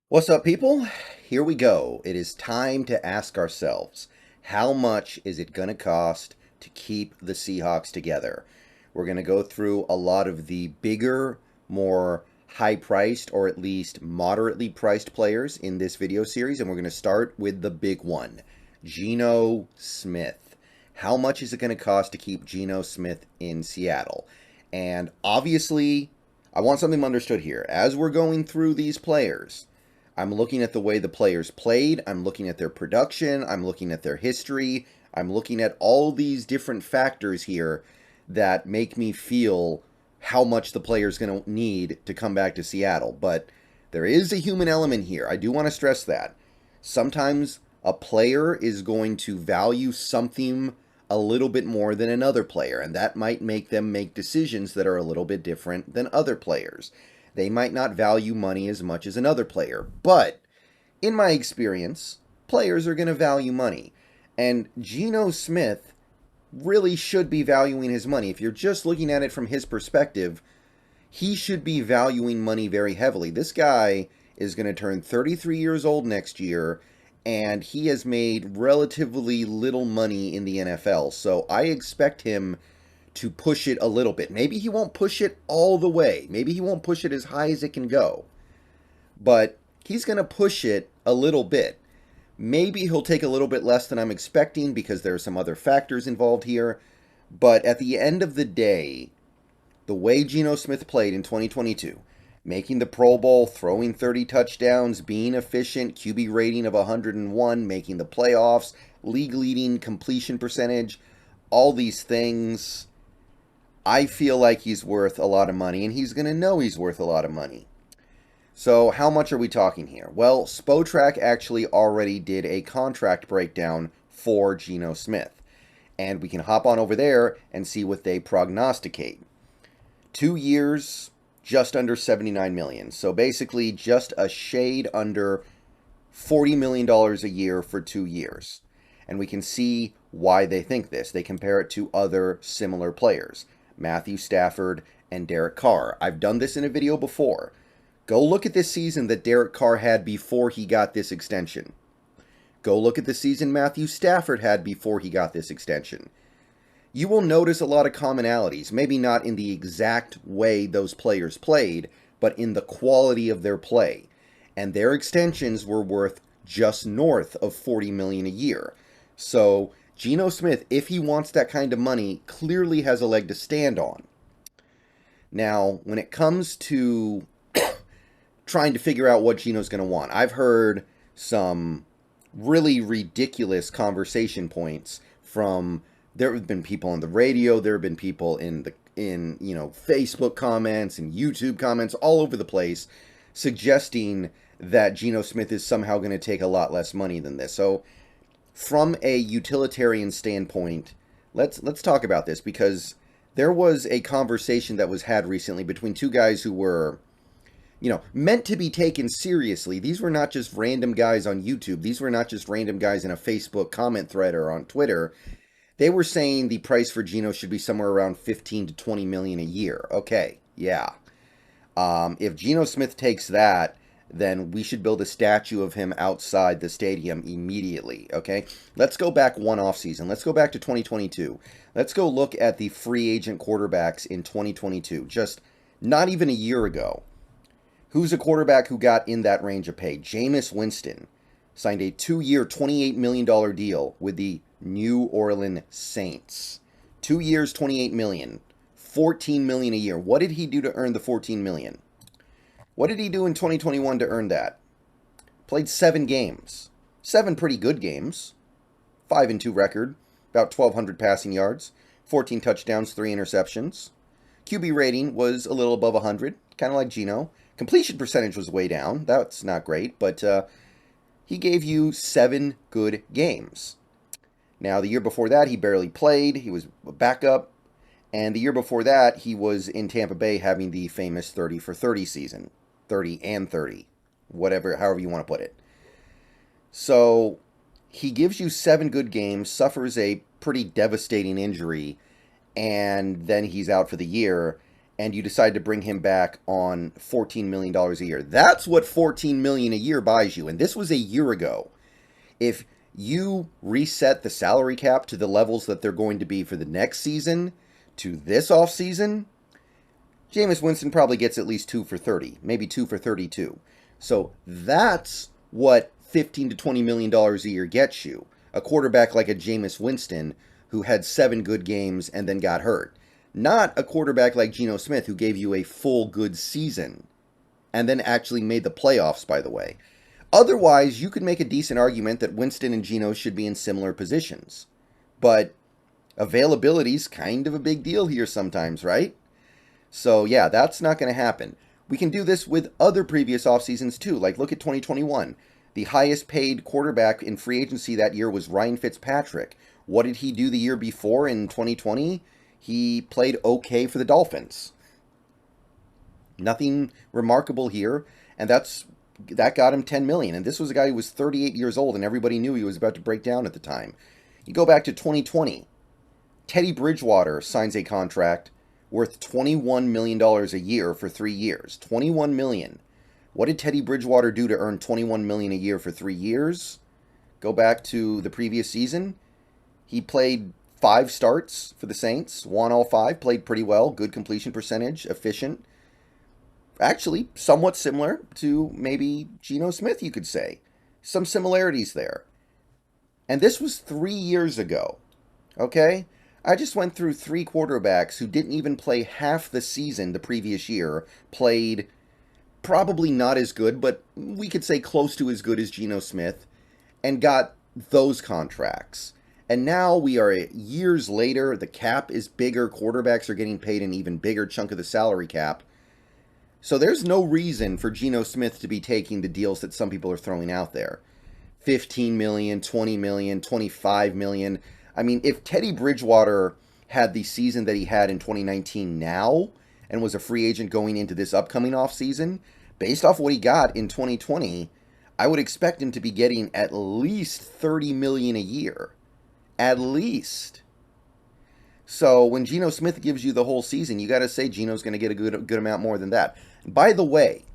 What's up, people? Here we go. It is time to ask ourselves, how much is it going to cost to keep the Seahawks together? We're going to go through a lot of the bigger, more high-priced, or at least moderately priced players in this video series, and we're going to start with the big one, Geno Smith. How much is it going to cost to keep Geno Smith in Seattle? And obviously, I want something understood here. As we're going through these players, I'm looking at the way the players played. I'm looking at their production. I'm looking at their history. I'm looking at all these different factors here that make me feel how much the player's going to need to come back to Seattle. But there is a human element here. I do want to stress that. Sometimes a player is going to value something a little bit more than another player, and that might make them make decisions that are a little bit different than other players. They might not value money as much as another player, but in my experience, players are going to value money. And Geno Smith really should be valuing his money. If you're just looking at it from his perspective, he should be valuing money very heavily. This guy is going to turn 33 years old next year, and he has made relatively little money in the NFL. So I expect him to push it a little bit. Maybe he won't push it all the way. Maybe he won't push it as high as it can go. But he's going to push it a little bit. Maybe he'll take a little bit less than I'm expecting because there are some other factors involved here. But at the end of the day, the way Geno Smith played in 2022, making the Pro Bowl, throwing 30 touchdowns, being efficient, QB rating of 101, making the playoffs, league-leading completion percentage, all these things, I feel like he's worth a lot of money, and he's going to know he's worth a lot of money. So how much are we talking here? Well, Spotrac actually already did a contract breakdown for Geno Smith, and we can hop on over there and see what they prognosticate. 2 years, just under $79 million. So basically just a shade under $40 million a year for 2 years. And we can see why they think this. They compare it to other similar players. Matthew Stafford and Derek Carr. I've done this in a video before. Go look at this season that Derek Carr had before he got this extension. Go look at the season Matthew Stafford had before he got this extension. You will notice a lot of commonalities, maybe not in the exact way those players played, but in the quality of their play. And their extensions were worth just north of $40 million a year. So Geno Smith, if he wants that kind of money, clearly has a leg to stand on. Now, when it comes to trying to figure out what Geno's going to want, I've heard some really ridiculous conversation points from, there have been people on the radio, there have been people in Facebook comments and YouTube comments all over the place suggesting that Geno Smith is somehow going to take a lot less money than this. So from a utilitarian standpoint, let's talk about this, because there was a conversation that was had recently between two guys who were, meant to be taken seriously. These were not just random guys on YouTube. These were not just random guys in a Facebook comment thread or on Twitter. They were saying the price for Geno should be somewhere around 15 to 20 million a year. Okay, yeah. If Geno Smith takes that, then we should build a statue of him outside the stadium immediately, okay? Let's go back one offseason. Let's go back to 2022. Let's go look at the free agent quarterbacks in 2022, just not even a year ago. Who's a quarterback who got in that range of pay? Jameis Winston signed a 2-year, $28 million deal with the New Orleans Saints. 2 years, $28 million. $14 million a year. What did he do to earn the $14 million? What did he do in 2021 to earn that? Played 7 games. 7 pretty good games. 5-2 record. About 1,200 passing yards. 14 touchdowns, 3 interceptions. QB rating was a little above 100. Kind of like Geno. Completion percentage was way down. That's not great. But he gave you 7 good games. Now, the year before that, he barely played. He was a backup. And the year before that, he was in Tampa Bay having the famous 30 for 30 season. 30 and 30. Whatever, however you want to put it. So, he gives you 7 good games, suffers a pretty devastating injury, and then he's out for the year. and you decide to bring him back on $14 million a year. That's what $14 million a year buys you. And this was a year ago. If you reset the salary cap to the levels that they're going to be for the next season to this offseason, Jameis Winston probably gets at least 2 for 30, maybe 2 for 32. So that's what $15 to $20 million a year gets you. A quarterback like a Jameis Winston who had 7 good games and then got hurt. Not a quarterback like Geno Smith who gave you a full good season and then actually made the playoffs, by the way. Otherwise, you could make a decent argument that Winston and Geno should be in similar positions. But availability is kind of a big deal here sometimes, right? So yeah, that's not going to happen. We can do this with other previous off seasons too. Like look at 2021. The highest paid quarterback in free agency that year was Ryan Fitzpatrick. What did he do the year before in 2020? He played okay for the Dolphins. Nothing remarkable here, and that got him $10 million. And this was a guy who was 38 years old, and everybody knew he was about to break down at the time. You go back to 2020. Teddy Bridgewater signs a contract worth $21 million a year for 3 years. $21 million. What did Teddy Bridgewater do to earn $21 million a year for 3 years? Go back to the previous season. He played 5 starts for the Saints, won all 5, played pretty well, good completion percentage, efficient. Actually, somewhat similar to maybe Geno Smith, you could say. Some similarities there. And this was 3 years ago, okay? I just went through 3 quarterbacks who didn't even play half the season the previous year, played probably not as good, but we could say close to as good as Geno Smith, and got those contracts. And now we are years later, the cap is bigger, quarterbacks are getting paid an even bigger chunk of the salary cap. So there's no reason for Geno Smith to be taking the deals that some people are throwing out there. 15 million, 20 million, 25 million. I mean, if Teddy Bridgewater had the season that he had in 2019 now and was a free agent going into this upcoming offseason, based off what he got in 2020, I would expect him to be getting at least 30 million a year. At least. So when Geno Smith gives you the whole season, you got to say Geno's going to get a good amount more than that. By the way,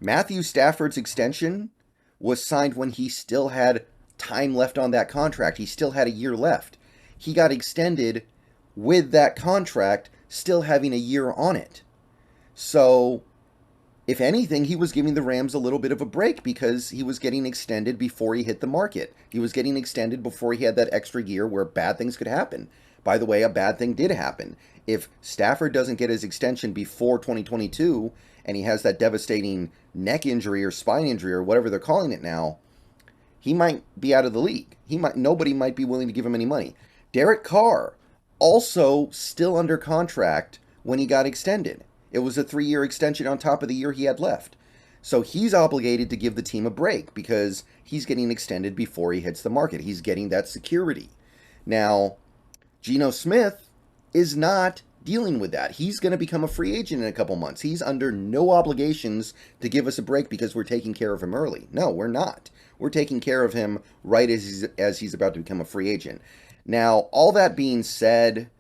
Matthew Stafford's extension was signed when he still had time left on that contract. He still had a year left. He got extended with that contract still having a year on it. So, if anything, he was giving the Rams a little bit of a break because he was getting extended before he hit the market. He was getting extended before he had that extra year where bad things could happen. By the way, a bad thing did happen. If Stafford doesn't get his extension before 2022 and he has that devastating neck injury or spine injury or whatever they're calling it now, he might be out of the league. Nobody might be willing to give him any money. Derek Carr, also still under contract when he got extended. It was a 3-year extension on top of the year he had left. So he's obligated to give the team a break because he's getting extended before he hits the market. He's getting that security. Now, Geno Smith is not dealing with that. He's going to become a free agent in a couple months. He's under no obligations to give us a break because we're taking care of him early. No, we're not. We're taking care of him right as he's about to become a free agent. Now, all that being said,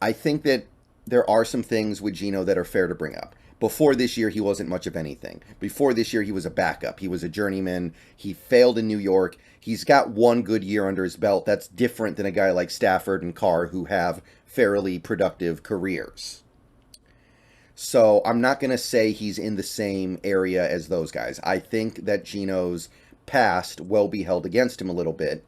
I think that there are some things with Geno that are fair to bring up. Before this year, he wasn't much of anything. Before this year, he was a backup. He was a journeyman. He failed in New York. He's got 1 good year under his belt. That's different than a guy like Stafford and Carr who have fairly productive careers. So I'm not going to say he's in the same area as those guys. I think that Geno's past will be held against him a little bit.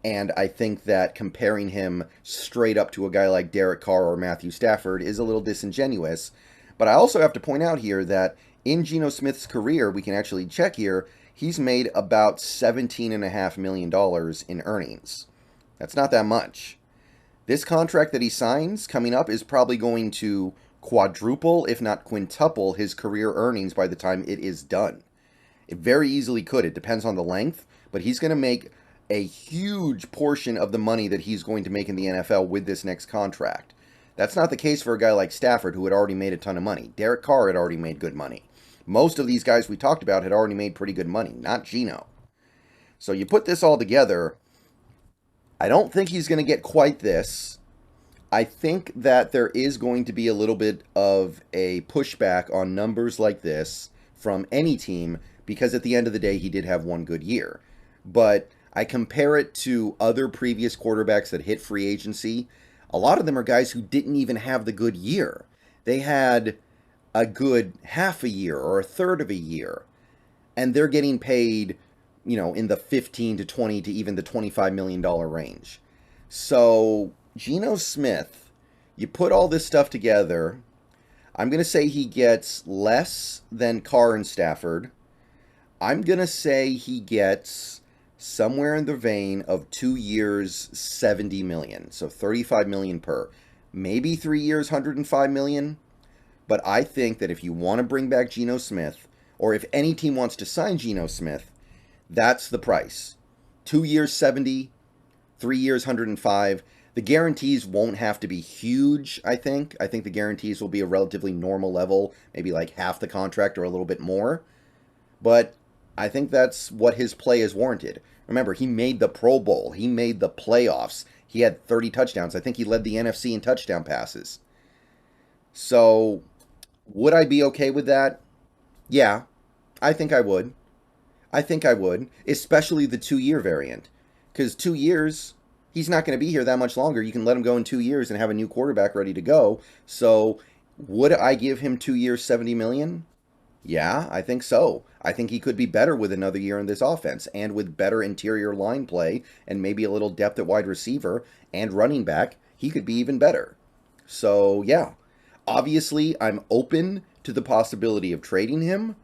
And I think that comparing him straight up to a guy like Derek Carr or Matthew Stafford is a little disingenuous. But I also have to point out here that in Geno Smith's career, we can actually check here, he's made about $17.5 million in earnings. That's not that much. This contract that he signs coming up is probably going to quadruple, if not quintuple, his career earnings by the time it is done. It very easily could. It depends on the length, but he's going to make a huge portion of the money that he's going to make in the NFL with this next contract. That's not the case for a guy like Stafford, who had already made a ton of money. Derek Carr had already made good money. Most of these guys we talked about had already made pretty good money, not Geno. So you put this all together, I don't think he's going to get quite this. I think that there is going to be a little bit of a pushback on numbers like this from any team because at the end of the day, he did have one good year. But I compare it to other previous quarterbacks that hit free agency. A lot of them are guys who didn't even have the good year. They had a good half a year or a third of a year, and they're getting paid, in the 15 to 20 to even the $25 million range. So, Geno Smith, you put all this stuff together, I'm going to say he gets less than Carr and Stafford. I'm going to say he gets somewhere in the vein of 2 years, 70 million. So 35 million per. Maybe 3 years, 105 million. But I think that if you want to bring back Geno Smith, or if any team wants to sign Geno Smith, that's the price. 2 years, 70, 3 years, 105. The guarantees won't have to be huge, I think. I think the guarantees will be a relatively normal level, maybe like half the contract or a little bit more. But I think that's what his play is warranted. Remember, he made the Pro Bowl. He made the playoffs. He had 30 touchdowns. I think he led the NFC in touchdown passes. So, would I be okay with that? Yeah, I think I would. I think I would, especially the 2 year variant. Because 2 years, he's not going to be here that much longer. You can let him go in 2 years and have a new quarterback ready to go. So, would I give him 2 years, 70 million? Yeah, I think so. I think he could be better with another year in this offense and with better interior line play and maybe a little depth at wide receiver and running back. He could be even better. So, yeah. Obviously, I'm open to the possibility of trading him,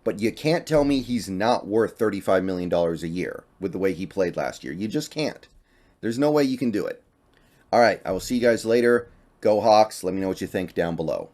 but you can't tell me he's not worth $35 million a year with the way he played last year. You just can't. There's no way you can do it. All right, I will see you guys later. Go Hawks. Let me know what you think down below.